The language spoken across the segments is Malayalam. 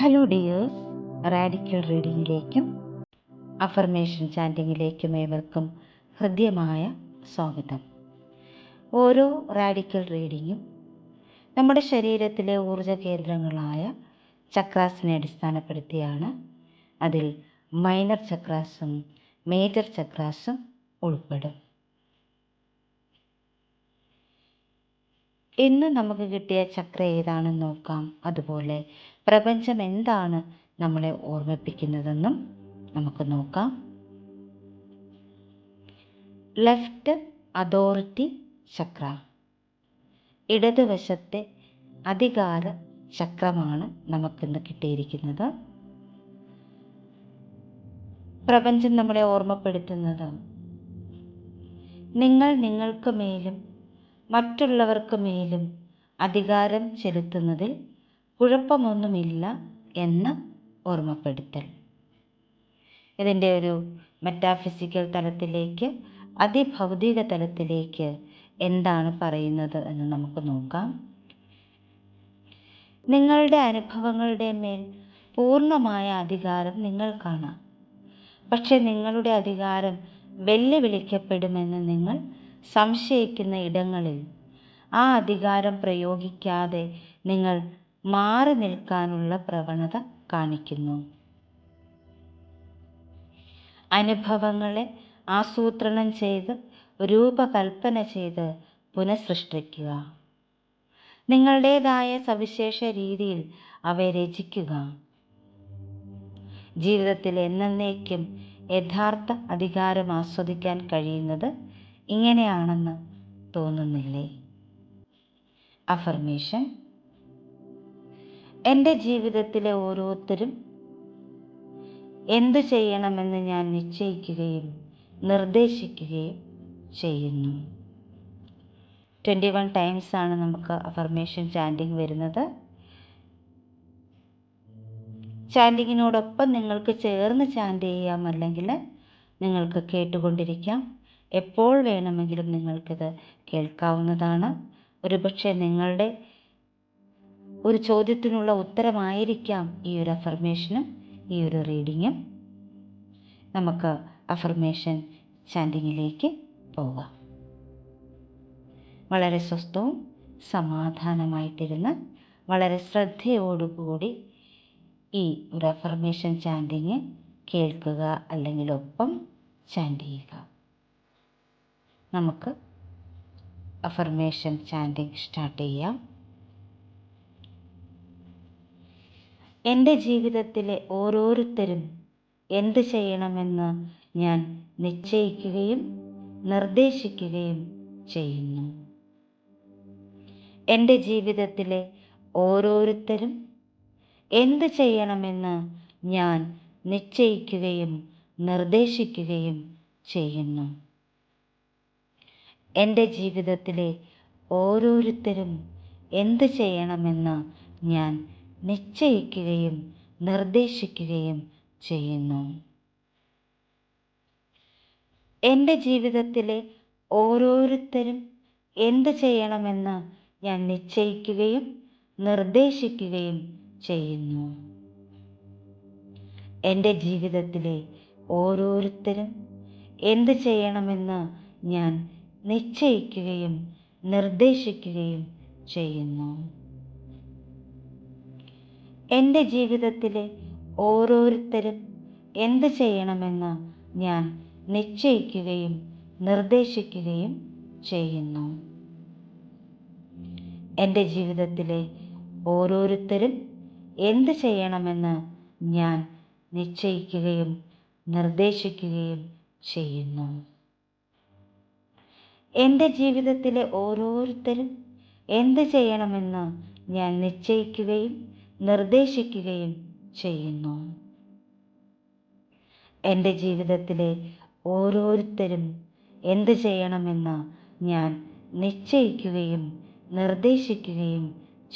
ഹലോ ഡിയേഴ്സ്, റാഡിക്കൽ റീഡിങ്ങിലേക്കും അഫർമേഷൻ ചാൻറ്റിങ്ങിലേക്കും ഏവർക്കും ഹൃദ്യമായ സ്വാഗതം. ഓരോ റാഡിക്കൽ റീഡിങ്ങും നമ്മുടെ ശരീരത്തിലെ ഊർജ കേന്ദ്രങ്ങളായ ചക്രാസിനെ അടിസ്ഥാനപ്പെടുത്തിയാണ്. അതിൽ മൈനർ ചക്രാസും മേജർ ചക്രാസും ഉൾപ്പെടും. ഇന്ന് നമുക്ക് കിട്ടിയ ചക്ര ഏതാണെന്ന് നോക്കാം. അതുപോലെ പ്രപഞ്ചം എന്താണ് നമ്മളെ ഓർമ്മിപ്പിക്കുന്നതെന്നും നമുക്ക് നോക്കാം. ലെഫ്റ്റ് അതോറിറ്റി ചക്ര, ഇടതുവശത്തെ അധികാര ചക്രമാണ് നമുക്കിന്ന് കിട്ടിയിരിക്കുന്നത്. പ്രപഞ്ചം നമ്മളെ ഓർമ്മപ്പെടുത്തുന്നത് നിങ്ങൾക്ക് മേലും മറ്റുള്ളവർക്ക് മേലും അധികാരം ചെലുത്തുന്നതിൽ കുഴപ്പമൊന്നുമില്ല എന്ന ഓർമ്മപ്പെടുത്തൽ. ഇതിൻ്റെ ഒരു മെറ്റാഫിസിക്കൽ തലത്തിലേക്ക്, അതിഭൗതിക തലത്തിലേക്ക് എന്താണ് പറയുന്നത് എന്ന് നമുക്ക് നോക്കാം. നിങ്ങളുടെ അനുഭവങ്ങളുടെ മേൽ പൂർണ്ണമായ അധികാരം നിങ്ങൾക്കാണ്. പക്ഷെ നിങ്ങളുടെ അധികാരം വെല്ലുവിളിക്കപ്പെടുമെന്ന് നിങ്ങൾ സംശയിക്കുന്ന ഇടങ്ങളിൽ ആ അധികാരം പ്രയോഗിക്കാതെ നിങ്ങൾ മാറി നിൽക്കാനുള്ള പ്രവണത കാണിക്കുന്നു. അനുഭവങ്ങളെ ആസൂത്രണം ചെയ്ത് രൂപകൽപ്പന ചെയ്ത് പുനഃസൃഷ്ടിക്കുക. നിങ്ങളുടേതായ സവിശേഷ രീതിയിൽ അവയെ രചിക്കുക. ജീവിതത്തിൽ എന്നേക്കും യഥാർത്ഥ അധികാരം ആസ്വദിക്കാൻ കഴിയുന്നത് ഇങ്ങനെയാണെന്ന് തോന്നുന്നില്ലേ? അഫർമേഷൻ: എൻ്റെ ജീവിതത്തിലെ ഓരോരുത്തരും എന്തു ചെയ്യണമെന്ന് ഞാൻ നിശ്ചയിക്കുകയും നിർദ്ദേശിക്കുകയും ചെയ്യുന്നു. 21 ടൈംസ് ആണ് നമുക്ക് അഫർമേഷൻ ചാൻറ്റിങ് വരുന്നത്. ചാൻറ്റിങ്ങിനോടൊപ്പം നിങ്ങൾക്ക് ചേർന്ന് ചാൻറ്റ് ചെയ്യാം, അല്ലെങ്കിൽ നിങ്ങൾക്ക് കേട്ടുകൊണ്ടിരിക്കാം. എപ്പോൾ വേണമെങ്കിലും നിങ്ങൾക്കിത് കേൾക്കാവുന്നതാണ്. ഒരുപക്ഷെ നിങ്ങളുടെ ഒരു ചോദ്യത്തിനുള്ള ഉത്തരമായിരിക്കാം ഈ ഒരു അഫർമേഷനും ഈ ഒരു റീഡിങ്ങും. നമുക്ക് അഫർമേഷൻ ചാൻറ്റിങ്ങിലേക്ക് പോകാം. വളരെ സ്വസ്ഥവും സമാധാനമായിട്ടിരുന്ന് വളരെ ശ്രദ്ധയോടുകൂടി ഈ ഒരു അഫർമേഷൻ ചാൻറ്റിങ് കേൾക്കുക, അല്ലെങ്കിൽ ഒപ്പം ചാൻറ്റ് ചെയ്യുക. നമുക്ക് അഫർമേഷൻ ചാൻറ്റിങ് സ്റ്റാർട്ട് ചെയ്യാം. എൻ്റെ ജീവിതത്തിലെ ഓരോരുത്തരും എന്ത് ചെയ്യണമെന്ന് ഞാൻ നിശ്ചയിക്കുകയും നിർദ്ദേശിക്കുകയും ചെയ്യുന്നു. എൻ്റെ ജീവിതത്തിലെ ഓരോരുത്തരും എന്ത് ചെയ്യണമെന്ന് ഞാൻ നിശ്ചയിക്കുകയും നിർദ്ദേശിക്കുകയും ചെയ്യുന്നു. എൻ്റെ ജീവിതത്തിലെ ഓരോരുത്തരും എന്ത് ചെയ്യണമെന്ന് ഞാൻ നിശ്ചയിക്കുകയും നിർദ്ദേശിക്കുകയും ചെയ്യുന്നു. എൻ്റെ ജീവിതത്തിലെ ഓരോരുത്തരും എന്ത് ചെയ്യണമെന്ന് ഞാൻ നിശ്ചയിക്കുകയും നിർദ്ദേശിക്കുകയും ചെയ്യുന്നു. എൻ്റെ ജീവിതത്തിലെ ഓരോരുത്തരും എന്ത് ചെയ്യണമെന്ന് ഞാൻ നിശ്ചയിക്കുകയും നിർദ്ദേശിക്കുകയും ചെയ്യുന്നു. എൻ്റെ ജീവിതത്തിലെ ഓരോരുത്തരും എന്ത് ചെയ്യണമെന്ന് ഞാൻ നിശ്ചയിക്കുകയും നിർദ്ദേശിക്കുകയും ചെയ്യുന്നു. എൻ്റെ ജീവിതത്തിലെ ഓരോരുത്തരും എന്ത് ചെയ്യണമെന്ന് ഞാൻ നിശ്ചയിക്കുകയും നിർദ്ദേശിക്കുകയും ചെയ്യുന്നു. എൻ്റെ ജീവിതത്തിലെ ഓരോരുത്തരും എന്ത് ചെയ്യണമെന്ന് ഞാൻ നിശ്ചയിക്കുകയും നിർദ്ദേശിക്കുകയും ചെയ്യുന്നു. എൻ്റെ ജീവിതത്തിലെ ഓരോരുത്തരും എന്ത് ചെയ്യണമെന്ന് ഞാൻ നിശ്ചയിക്കുകയും നിർദ്ദേശിക്കുകയും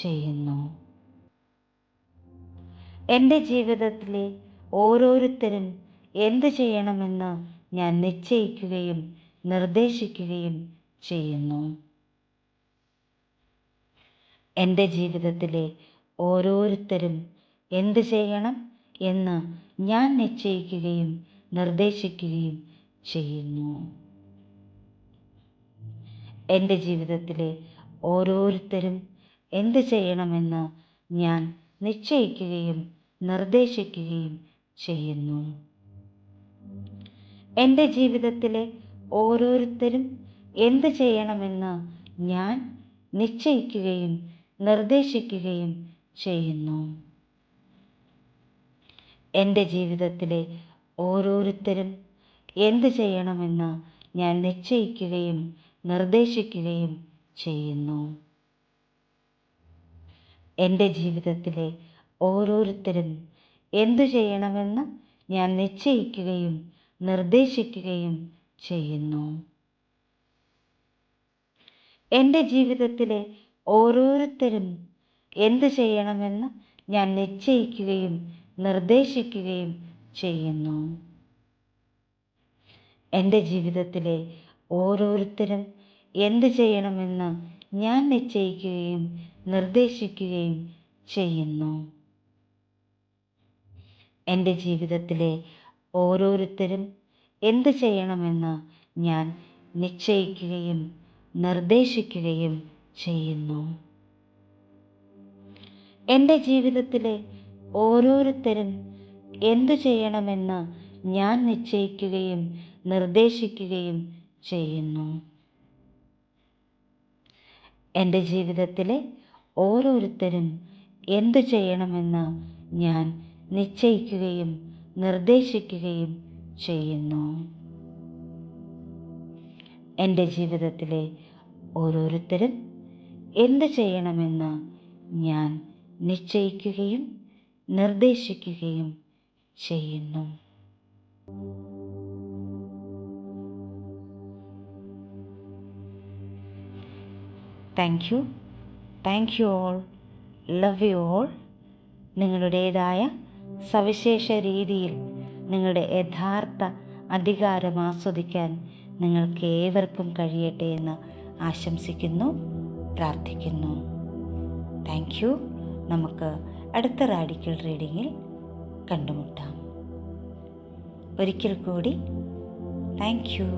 ചെയ്യുന്നു. എൻ്റെ ജീവിതത്തിലെ ഓരോരുത്തരും എന്ത് ചെയ്യണമെന്ന് ഞാൻ നിശ്ചയിക്കുകയും നിർദ്ദേശിക്കുകയും ചെയ്യുന്നു. എൻ്റെ ജീവിതത്തിലെ ഓരോരുത്തരും എന്ത് ചെയ്യണം എന്ന് ഞാൻ നിശ്ചയിക്കുകയും നിർദ്ദേശിക്കുകയും ചെയ്യുന്നു. എൻ്റെ ജീവിതത്തിലെ ഓരോരുത്തരും എന്ത് ചെയ്യണമെന്ന് ഞാൻ നിശ്ചയിക്കുകയും നിർദ്ദേശിക്കുകയും ചെയ്യുന്നു. എൻ്റെ ജീവിതത്തിലെ ഓരോരുത്തരും എന്ത് ചെയ്യണമെന്ന് ഞാൻ നിശ്ചയിക്കുകയും നിർദ്ദേശിക്കുകയും ചെയ്യുന്നു. എൻ്റെ ജീവിതത്തിലെ ഓരോരുത്തരും എന്ത് ചെയ്യണമെന്ന് ഞാൻ നിശ്ചയിക്കുകയും നിർദ്ദേശിക്കുകയും ചെയ്യുന്നു. എൻ്റെ ജീവിതത്തിലെ ഓരോരുത്തരും എന്തു ചെയ്യണമെന്ന് ഞാൻ നിശ്ചയിക്കുകയും നിർദ്ദേശിക്കുകയും ചെയ്യുന്നു. എൻ്റെ ജീവിതത്തിലെ ഓരോരുത്തരും എന്ത് ചെയ്യണമെന്ന് ഞാൻ നിശ്ചയിക്കുകയും നിർദ്ദേശിക്കുകയും ചെയ്യുന്നു. എൻ്റെ ജീവിതത്തിലെ ഓരോരുത്തരും എന്ത് ചെയ്യണമെന്ന് ഞാൻ നിശ്ചയിക്കുകയും നിർദ്ദേശിക്കുകയും ചെയ്യുന്നു. എൻ്റെ ജീവിതത്തിലെ ഓരോരുത്തരും എന്ത് ചെയ്യണമെന്ന് ഞാൻ നിശ്ചയിക്കുകയും നിർദ്ദേശിക്കുകയും ചെയ്യുന്നു. എൻ്റെ ജീവിതത്തിലെ ഓരോരുത്തരും എന്തു ചെയ്യണമെന്ന് ഞാൻ നിശ്ചയിക്കുകയും നിർദ്ദേശിക്കുകയും ചെയ്യുന്നു. എൻ്റെ ജീവിതത്തിലെ ഓരോരുത്തരും എന്തു ചെയ്യണമെന്ന് ഞാൻ നിശ്ചയിക്കുകയും നിർദ്ദേശിക്കുകയും ചെയ്യുന്നു. എൻ്റെ ജീവിതത്തിലെ ഓരോരുത്തരും എന്ത് ചെയ്യണമെന്ന് ഞാൻ നിശ്ചയിക്കുകയും നിർദ്ദേശിക്കുകയും ചെയ്യുന്നു. Thank you all. Love you all. നിങ്ങളുടേതായ സവിശേഷ രീതിയിൽ നിങ്ങളുടെ യഥാർത്ഥ അധികാരം ആസ്വദിക്കാൻ നിങ്ങൾക്ക് ഏവർക്കും കഴിയട്ടെ എന്ന് ആശംസിക്കുന്നു, പ്രാർത്ഥിക്കുന്നു. Thank you. നമുക്ക് അടുത്ത റാഡിക്കൽ റീഡിങ്ങിൽ കണ്ടുമുട്ടാം. ഒരിക്കൽ കൂടി താങ്ക് യു.